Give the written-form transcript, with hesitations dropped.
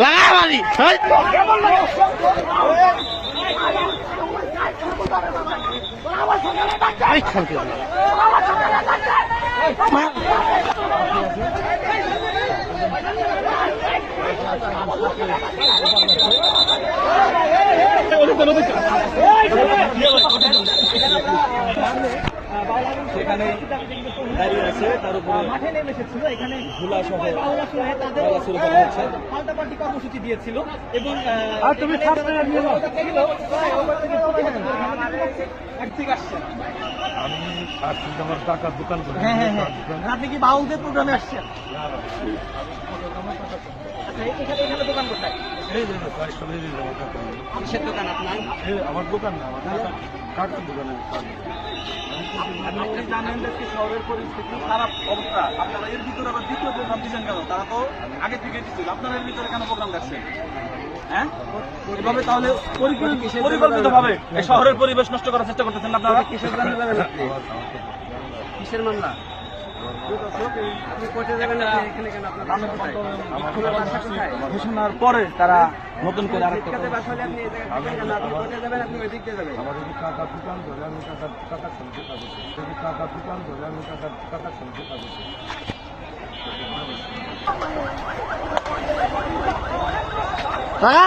লাগা মারি সেখানে দাঁড়িয়ে আছে, তার উপরে মাঠে নেমে এসেছিল, এখানে ধুলা সহ তাদের বলা শুরু করা হয়েছে। পাল্টাপাল্টি কর্মসূচি দিয়েছিল এবং তুমি আমি আসছি আমার টাকার দোকান করে। আপনি কি বাউলদের প্রোগ্রামে আসছেন? এখানে দোকান কোথায়? এই যে কয়েকটা বেরিয়ে যাবো টাকা। কিসের দোকান আপনার? আমার দোকান না, আমার কাকার দোকানে। আপনি জানেন যে শহরের পরিস্থিতি খারাপ অবস্থা, আপনারা এর ভিতরে আবার দ্বিতীয় প্রোগ্রাম দিচ্ছেন কেন? তারা তো আগে থেকে দিচ্ছিল, আপনারা এর ভিতরে কেন প্রোগ্রাম রাখছেন? হ্যাঁ, এভাবে তাহলে পরিকল্পিতভাবে এই শহরের পরিবেশ নষ্ট করার চেষ্টা করতেছেন আপনারা। কিসের জন্য যাবেন আপনি? কিসের মামলা? আপনি কোর্টে যাবেন, এখানে কেন? আপনার ঘোষণার পরে তারা নতুন করে আরেকটা বাসা হলে আপনি আপনি কোর্টে যাবেন, আপনি ওই দিক দিয়ে যাবেন। আমার যদি টাকা দোকান ধরে আমি টাকার সঙ্গে কাজ করছি। যদি টাকা দোকান ধরে আমি টাকার সঙ্গে কাজ করছি। লাগা